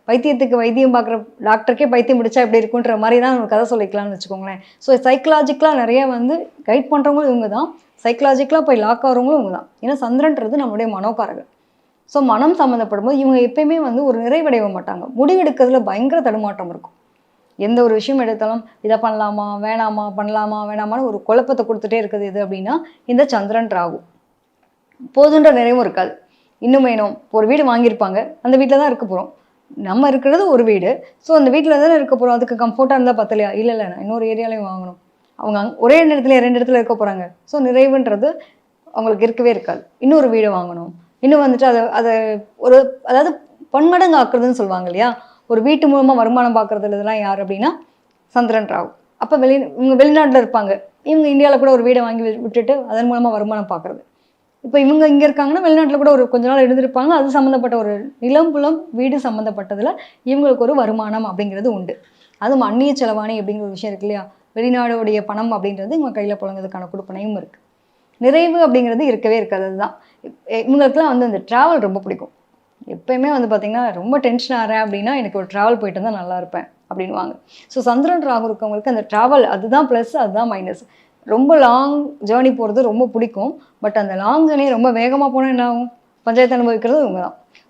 வைத்தியத்துக்கு வைத்தியம் பார்க்குற டாக்டருக்கே பைத்தியம் பிடிச்சா எப்படி இருக்குன்ற மாதிரி தான் நம்ம கதை சொல்லிக்கலாம்னு வச்சுக்கோங்களேன். ஸோ சைக்கலாஜிக்கலாக நிறைய வந்து கைட் பண்ணுறவங்களும் இவங்க தான், சைக்கலாஜிக்கலாக போய் லாக் ஆகிறவங்களும் இவங்க தான். ஏன்னா சந்திரன்றது நம்மளுடைய மனோகாரகன். ஸோ மனம் சம்மந்தப்படும் போது இவங்க எப்பயுமே வந்து ஒரு நிறைவடைய மாட்டாங்க. முடிவெடுக்கிறதுல பயங்கர தடுமாற்றம் இருக்கும். எந்த ஒரு விஷயம் எடுத்தாலும் இதை பண்ணலாமா வேணாமா பண்ணலாமா வேணாமான்னு ஒரு குழப்பத்தை கொடுத்துட்டே இருக்குது எது அப்படின்னா இந்த சந்திரன் ராகு. போதுன்ற நிறைவும் இருக்காது. இன்னும் வேணும். ஒரு வீடு வாங்கியிருப்பாங்க, அந்த வீட்டில் தான் இருக்க போகிறோம். நம்ம இருக்கிறது ஒரு வீடு. ஸோ அந்த வீட்டில் தானே இருக்க போகிறோம், அதுக்கு கம்ஃபர்ட்டாக இருந்தால் பத்தலையா? இல்லை இல்லை, நான் இன்னொரு ஏரியாலையும் வாங்கணும். அவங்க ஒரே நேரத்தில் 2 இடத்துல இருக்க போகிறாங்க. ஸோ நிறைவுன்றது அவங்களுக்கு இருக்கவே இருக்காது. இன்னொரு வீடு வாங்கணும், இன்னும் வந்துட்டு அதை அதை ஒரு அதாவது பன்மடங்கு ஆக்குறதுன்னு சொல்லுவாங்க இல்லையா? ஒரு வீட்டு மூலமாக வருமானம் பார்க்குறது இதெல்லாம் யார் அப்படின்னா சந்திரன் ராகு. அப்போ இவங்க வெளிநாட்டில் இருப்பாங்க, இவங்க இந்தியாவில் கூட ஒரு வீடை வாங்கி விட்டுட்டு அதன் மூலமாக வருமானம் பார்க்குறது. இப்போ இவங்க இங்கே இருக்காங்கன்னா வெளிநாட்டில் கூட ஒரு கொஞ்ச நாள் இருந்திருப்பாங்க, அது சம்மந்தப்பட்ட ஒரு நிலம் புலம் வீடு சம்மந்தப்பட்டதில் இவங்களுக்கு ஒரு வருமானம் அப்படிங்கிறது உண்டு. அதுவும் அந்நிய செலவாணி அப்படிங்கிற ஒரு விஷயம் இருக்கு இல்லையா? வெளிநாடுடைய பணம் அப்படின்றது இவங்க கையில் புழங்குறதுக்கான கொடுப்பனையும் இருக்குது. நிறைவு அப்படிங்கிறது இருக்கவே இருக்காது. அதுதான் இவங்களுக்குலாம் வந்து அந்த ட்ராவல் ரொம்ப பிடிக்கும். எப்பயுமே வந்து பார்த்திங்கன்னா ரொம்ப டென்ஷன் ஆகிறேன் அப்படின்னா எனக்கு ஒரு ட்ராவல் போயிட்டு தான் நல்லா இருப்பேன் அப்படின்வாங்க. ஸோ சந்திரன் ராகு இருக்கவங்களுக்கு அந்த ட்ராவல் அதுதான் ப்ளஸ், அதுதான் மைனஸ். ரொம்ப லாங் ஜேர்னி போகிறது ரொம்ப பிடிக்கும். பட் அந்த லாங் ஜேர்னி ரொம்ப வேகமாக போனால் என்ன ஆகும்? பஞ்சாயத்து அனுபவிக்கிறது இவங்க தான்.